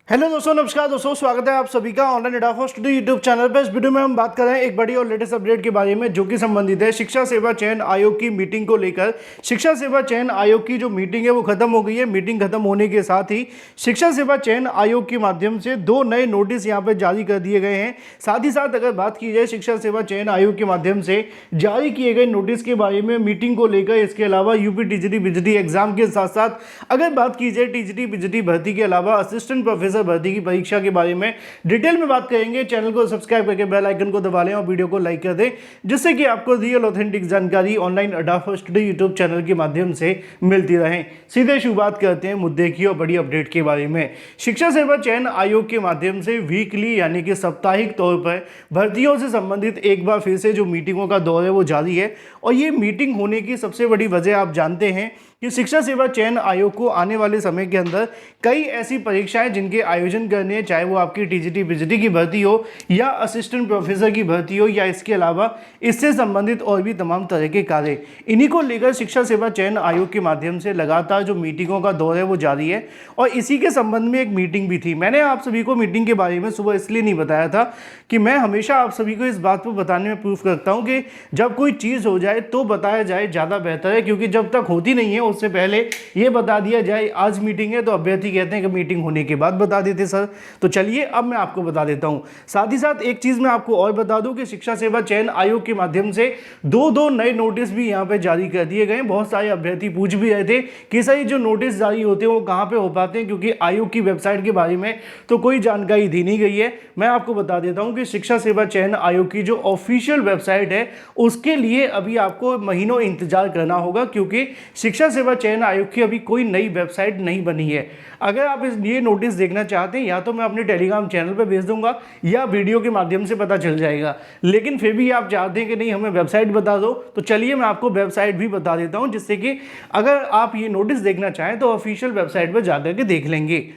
Hello दोस्तों, नमस्कार दोस्तों, स्वागत है आप सभी का ऑनलाइन एडाफो स्टडी यूट्यूब चैनल पर। इस वीडियो में हम बात कर रहे हैं एक बड़ी और लेटेस्ट अपडेट के बारे में जो कि संबंधित है शिक्षा सेवा चयन आयोग की मीटिंग को लेकर। शिक्षा सेवा चयन आयोग की जो मीटिंग है वो खत्म हो गई है। मीटिंग खत्म होने के साथ ही शिक्षा सेवा चयन आयोग के माध्यम से 2 नए नोटिस यहाँ पर जारी कर दिए गए हैं। साथ ही साथ अगर बात की जाए शिक्षा सेवा चयन आयोग के माध्यम से जारी किए गए नोटिस के बारे में मीटिंग को लेकर, इसके अलावा यूपी टीजीटी बीजीटी एग्जाम के साथ साथ अगर बात की जाए टीजीटी बीजीटी भर्ती के अलावा असिस्टेंट प्रोफेसर भर्ती की परीक्षा के बारे में डिटेल में बात करेंगे। चैनल को सब्सक्राइब करके बेल आइकन को दबा लें और वीडियो को लाइक कर दें, जिससे कि आपको रियल ऑथेंटिक जानकारी ऑनलाइन एडाफो स्टडी यूट्यूब चैनल के माध्यम से मिलती रहे। सीधे शुरुआत करते हैं मुद्दे की और बड़ी अपडेट के बारे में। शिक्षा सेवा चयन आयोग के माध्यम से वीकली यानी कि साप्ताहिक तौर पर भर्तियों से संबंधित एक बार फिर से जो मीटिंगों का दौर है वो जारी है। और ये मीटिंग होने की सबसे बड़ी वजह आप जानते हैं कि शिक्षा सेवा चयन आयोग को आने वाले समय के अंदर कई ऐसी परीक्षाएं जिनके आयोजन करने हैं, चाहे वो आपकी टीजीटी बीजीटी की भर्ती हो या असिस्टेंट प्रोफेसर की भर्ती हो या इसके अलावा इससे संबंधित और भी तमाम तरह के कार्य, इन्हीं को लेकर शिक्षा सेवा चयन आयोग के माध्यम से लगातार जो मीटिंगों का दौर है वो जारी है। और इसी के संबंध में एक मीटिंग भी थी। मैंने आप सभी को मीटिंग के बारे में सुबह इसलिए नहीं बताया था कि मैं हमेशा आप सभी को इस बात पर बताने में प्रूफ करता हूँ कि जब कोई चीज़ हो जाए तो बताया जाए, ज़्यादा बेहतर है। क्योंकि जब तक होती नहीं है उससे पहले ये बता दिया जाए आज मीटिंग है तो अभ्यर्थी कहते हैं कि मीटिंग होने के बाद बता देते सर। तो चलिए अब मैं आपको बता देता हूं। साथ ही साथ एक चीज मैं आपको और बता दूं कि शिक्षा सेवा चयन आयोग के माध्यम से दो नए नोटिस भी यहां पे जारी कर दिए गए। बहुत सारे अभ्यर्थी पूछ भी रहे थे कि सर जो नोटिस जारी होते हैं वो कहां पे हो पाते हैं, क्योंकि आयोग की वेबसाइट के बारे में तो कोई जानकारी दी नहीं गई है। मैं आपको बता देता हूं कि शिक्षा सेवा चयन आयोग की जो ऑफिशियल वेबसाइट है उसके लिए अभी आपको महीनों इंतजार करना होगा, क्योंकि शिक्षा सेवा चयन आयोग की अभी कोई नई वेबसाइट नहीं बनी है। अगर आप ये नोटिस देखना चाहते हैं या तो मैं अपने टेलीग्राम चैनल पर भेज दूंगा या वीडियो के माध्यम से पता चल जाएगा। लेकिन फिर भी आप चाहते हैं कि नहीं हमें वेबसाइट बता दो, तो चलिए मैं आपको वेबसाइट भी बता देता हूं, जिससे कि अगर आप ये नोटिस देखना चाहें तो ऑफिशियल वेबसाइट पर जाकर के देख लेंगे।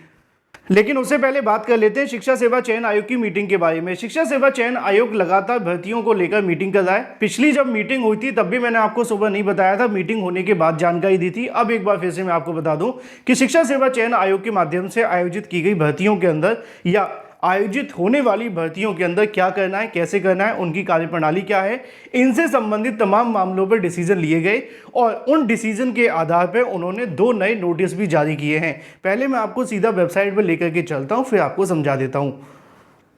लेकिन उससे पहले बात कर लेते हैं शिक्षा सेवा चयन आयोग की मीटिंग के बारे में। शिक्षा सेवा चयन आयोग लगातार भर्तियों को लेकर मीटिंग कर रहा है। पिछली जब मीटिंग हुई थी तब भी मैंने आपको सुबह नहीं बताया था, मीटिंग होने के बाद जानकारी दी थी। अब एक बार फिर से मैं आपको बता दूं कि शिक्षा सेवा चयन आयोग के माध्यम से आयोजित की गई भर्तियों के अंदर या आयोजित होने वाली भर्तियों के अंदर क्या करना है, कैसे करना है, उनकी कार्यप्रणाली क्या है, इनसे संबंधित तमाम मामलों पर डिसीजन लिए गए। और उन डिसीजन के आधार पर उन्होंने 2 नए नोटिस भी जारी किए हैं। पहले मैं आपको सीधा वेबसाइट पर लेकर के चलता हूं, फिर आपको समझा देता हूं।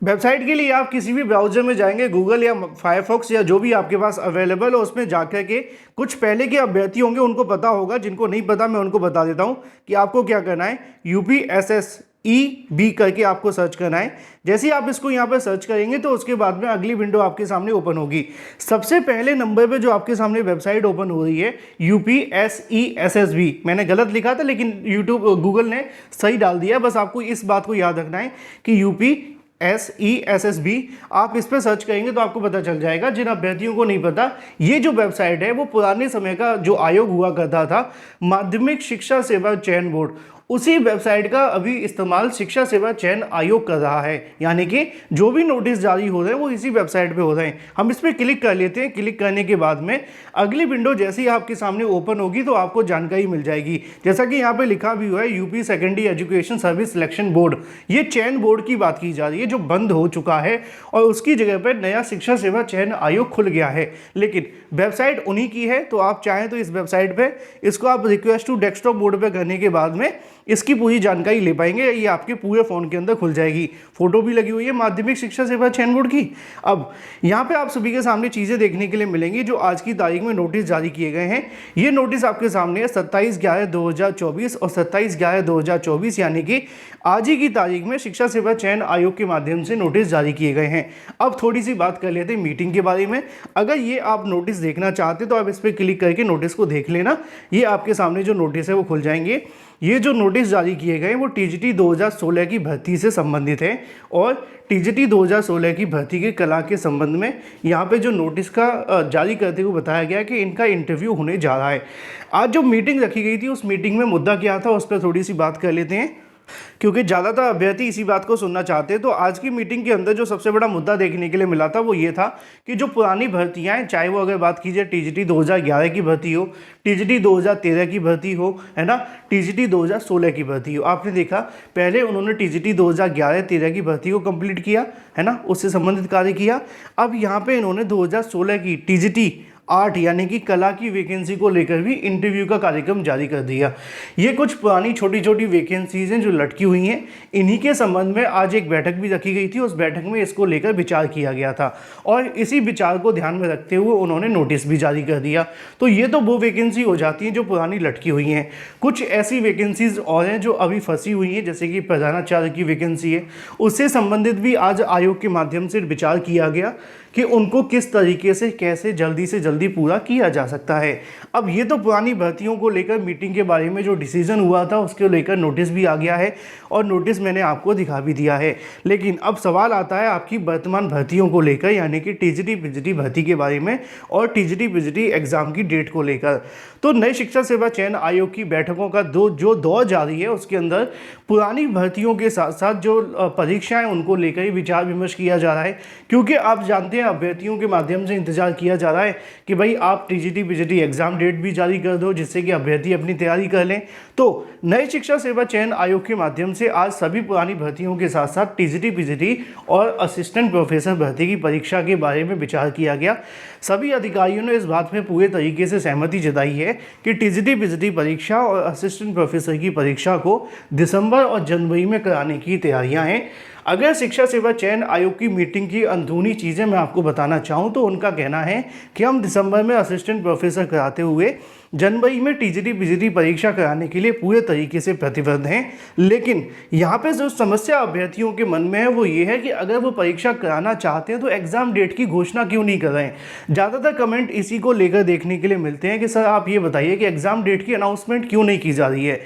वेबसाइट के लिए आप किसी भी ब्राउजर में जाएंगे, गूगल या फायरफॉक्स या जो भी आपके पास अवेलेबल हो, उसमें जाकर के कुछ पहले के अभ्यर्थी होंगे उनको पता होगा, जिनको नहीं पता मैं उनको बता देता हूं कि आपको क्या करना है। UPSSEB करके आपको सर्च करना है। जैसे ही आप इसको यहाँ पर सर्च करेंगे तो उसके बाद में अगली विंडो आपके सामने ओपन होगी। सबसे पहले नंबर पे जो आपके सामने वेबसाइट ओपन हो रही है UPSESSB, मैंने गलत लिखा था लेकिन गूगल ने सही डाल दिया। बस आपको इस बात को याद रखना है कि UPSESSB आप इस पर सर्च करेंगे तो आपको पता चल जाएगा। जिन अभ्यर्थियों को नहीं पता, ये जो वेबसाइट है वो पुराने समय का जो आयोग हुआ करता था, माध्यमिक शिक्षा सेवा चयन बोर्ड, उसी वेबसाइट का अभी इस्तेमाल शिक्षा सेवा चयन आयोग कर रहा है। यानी कि जो भी नोटिस जारी हो रहे हैं वो इसी वेबसाइट पे हो रहे हैं। हम इस पर क्लिक कर लेते हैं। क्लिक करने के बाद में अगली विंडो जैसे ही आपके सामने ओपन होगी तो आपको जानकारी मिल जाएगी। जैसा कि यहाँ पे लिखा भी हुआ है UP secondary education service selection board, ये चयन बोर्ड की बात की जा रही है जो बंद हो चुका है और उसकी जगह पर नया शिक्षा सेवा चयन आयोग खुल गया है। लेकिन वेबसाइट उन्हीं की है, तो आप चाहें तो इस वेबसाइट पर इसको आप रिक्वेस्ट टू डेस्कटॉप मोड पर करने के बाद में इसकी पूरी जानकारी ले पाएंगे। ये आपके पूरे फ़ोन के अंदर खुल जाएगी। फोटो भी लगी हुई है माध्यमिक शिक्षा सेवा चयन बोर्ड की। अब यहाँ पे आप सभी के सामने चीज़ें देखने के लिए मिलेंगी जो आज की तारीख में नोटिस जारी किए गए हैं। ये नोटिस आपके सामने है 27/11/2024 और 27/11/2024, यानी कि आज ही की तारीख में शिक्षा सेवा चयन आयोग के माध्यम से नोटिस जारी किए गए हैं। अब थोड़ी सी बात कर लेते हैं मीटिंग के बारे में। अगर ये आप नोटिस देखना चाहते तो आप इस पर क्लिक करके नोटिस को देख लेना। ये आपके सामने जो नोटिस है वो खुल जाएंगे। ये जो नोटिस जारी किए गए वो टीजीटी 2016 की भर्ती से संबंधित है और टीजीटी 2016 की भर्ती के कला के संबंध में यहाँ पे जो नोटिस का जारी करते हुए बताया गया कि इनका इंटरव्यू होने जा रहा है। आज जो मीटिंग रखी गई थी उस मीटिंग में मुद्दा क्या था उस पर थोड़ी सी बात कर लेते हैं। क्योंकि ज़्यादातर अभ्यर्थी इसी बात को सुनना चाहते हैं। तो आज की मीटिंग के अंदर जो सबसे बड़ा मुद्दा देखने के लिए मिला था वो ये था कि जो पुरानी भर्तियां हैं, चाहे वो अगर बात कीजिए टीजीटी 2011 की भर्ती हो, टीजीटी 2013 की भर्ती हो, है ना, टीजीटी 2016 की भर्ती हो, आपने देखा पहले उन्होंने टीजीटी 2011-13 की भर्ती को कंप्लीट किया, है ना, उससे संबंधित कार्य किया। अब यहाँ पे इन्होंने 2016 की टीजीटी 8 यानी कि कला की वैकेंसी को लेकर भी इंटरव्यू का कार्यक्रम जारी कर दिया। ये कुछ पुरानी छोटी छोटी वैकेंसीज हैं जो लटकी हुई हैं। इन्हीं के संबंध में आज एक बैठक भी रखी गई थी। उस बैठक में इसको लेकर विचार किया गया था और इसी विचार को ध्यान में रखते हुए उन्होंने नोटिस भी जारी कर दिया। तो ये तो वो वैकेंसी हो जाती हैं जो पुरानी लटकी हुई हैं। कुछ ऐसी वैकेंसीज और हैं जो अभी फंसी हुई हैं, जैसे कि प्रधानाचार्य की वैकेंसी है, उससे संबंधित भी आज आयोग के माध्यम से विचार किया गया कि उनको किस तरीके से कैसे जल्दी से जल्दी पूरा किया जा सकता है। अब ये तो पुरानी भर्तियों को लेकर मीटिंग के बारे में जो डिसीजन हुआ था उसके लेकर नोटिस भी आ गया है और नोटिस मैंने आपको दिखा भी दिया है। लेकिन अब सवाल आता है आपकी वर्तमान भर्तियों को लेकर, यानी कि टीजीटी पीजीटी भर्ती के बारे में और टीजीटी पीजीटी एग्जाम की डेट को लेकर। तो नए शिक्षा सेवा चयन आयोग की बैठकों का जो दौर जारी है उसके अंदर पुरानी भर्तियों के साथ साथ जो परीक्षाएं उनको लेकर ही विचार विमर्श किया जा रहा है। क्योंकि आप जानते हैं अभ्यर्थियों के माध्यम से इंतजार किया जा रहा है कि भाई आप टीजीटी पीजीटी एग्जाम डेट भी जारी कर दो जिससे कि अभ्यर्थी अपनी तैयारी कर लें। तो नए शिक्षा सेवा चयन आयोग के माध्यम से आज सभी पुरानी भर्तियों के साथ साथ टीजीटी पीजीटी और असिस्टेंट प्रोफेसर भर्ती की परीक्षा के बारे में विचार किया गया। सभी अधिकारियों ने इस बात में पूरे तरीके से सहमति जताई है कि टीजीटी पीजीटी परीक्षा और असिस्टेंट प्रोफेसर की परीक्षा को दिसंबर और जनवरी में कराने की तैयारियां हैं। अगर शिक्षा सेवा चयन आयोग की मीटिंग की अंदरूनी चीज़ें मैं आपको बताना चाहूँ तो उनका कहना है कि हम दिसंबर में असिस्टेंट प्रोफेसर कराते हुए जनवरी में टीजीटी पीजीटी परीक्षा कराने के लिए पूरे तरीके से प्रतिबद्ध हैं। लेकिन यहाँ पे जो समस्या अभ्यर्थियों के मन में है वो ये है कि अगर वो परीक्षा कराना चाहते हैं तो एग्ज़ाम डेट की घोषणा क्यों नहीं कर रहे हैं। ज़्यादातर कमेंट इसी को लेकर देखने के लिए मिलते हैं कि सर आप ये बताइए कि एग्ज़ाम डेट की अनाउंसमेंट क्यों नहीं की जा रही है।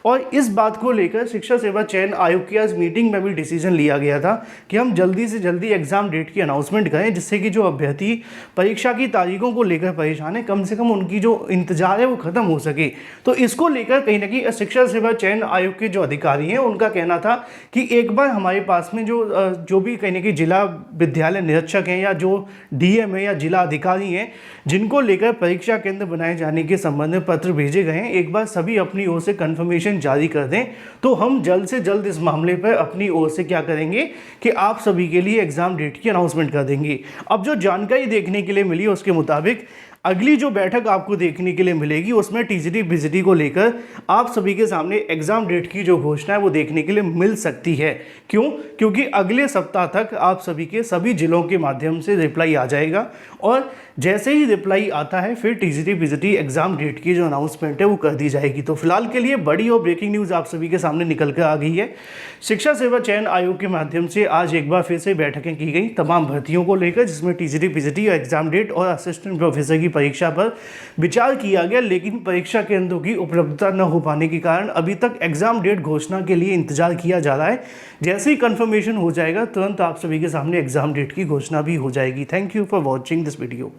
और इस बात को लेकर शिक्षा सेवा चयन आयोग की आज मीटिंग में भी डिसीजन लिया गया था कि हम जल्दी से जल्दी एग्ज़ाम डेट की अनाउंसमेंट करें जिससे कि जो अभ्यर्थी परीक्षा की तारीखों को लेकर परेशान है कम से कम उनकी जो इंतजार है वो ख़त्म हो सके। तो इसको लेकर कहीं ना कहीं शिक्षा सेवा चयन आयोग के जो अधिकारी हैं उनका कहना था कि एक बार हमारे पास में जो भी कहीं ना कहीं जिला विद्यालय निरीक्षक हैं या जो डीएम है या जिला अधिकारी हैं जिनको लेकर परीक्षा केंद्र बनाए जाने के संबंध में पत्र भेजे गए हैं, एक बार सभी अपनी ओर से कन्फर्मेशन जारी कर दें तो हम जल्द से जल्द इस मामले पर अपनी ओर से क्या करेंगे कि आप सभी के लिए एग्जाम डेट की अनाउंसमेंट कर देंगे। अब जो जानकारी देखने के लिए मिली उसके मुताबिक अगली जो बैठक आपको देखने के लिए मिलेगी उसमें टीजीटी पीजीटी को लेकर आप सभी के सामने एग्जाम डेट की जो घोषणा है वो देखने के लिए मिल सकती है। क्यों? क्योंकि अगले सप्ताह तक आप सभी के सभी जिलों के माध्यम से रिप्लाई आ जाएगा और जैसे ही रिप्लाई आता है फिर टीजीटी पीजीटी एग्जाम डेट की जो अनाउंसमेंट है वो कर दी जाएगी। तो फिलहाल के लिए बड़ी और ब्रेकिंग न्यूज़ आप सभी के सामने निकल कर आ गई है। शिक्षा सेवा चयन आयोग के माध्यम से आज एक बार फिर से बैठकें की गई तमाम भर्तियों को लेकर जिसमें टीजीटी पीजीटी एग्जाम डेट और असिस्टेंट प्रोफेसर की परीक्षा पर विचार किया गया। लेकिन परीक्षा केंद्रों की उपलब्धता न हो पाने के कारण अभी तक एग्जाम डेट घोषणा के लिए इंतजार किया जा रहा है। जैसे ही कंफर्मेशन हो जाएगा तुरंत आप सभी के सामने एग्जाम डेट की घोषणा भी हो जाएगी। Thank you for watching this video.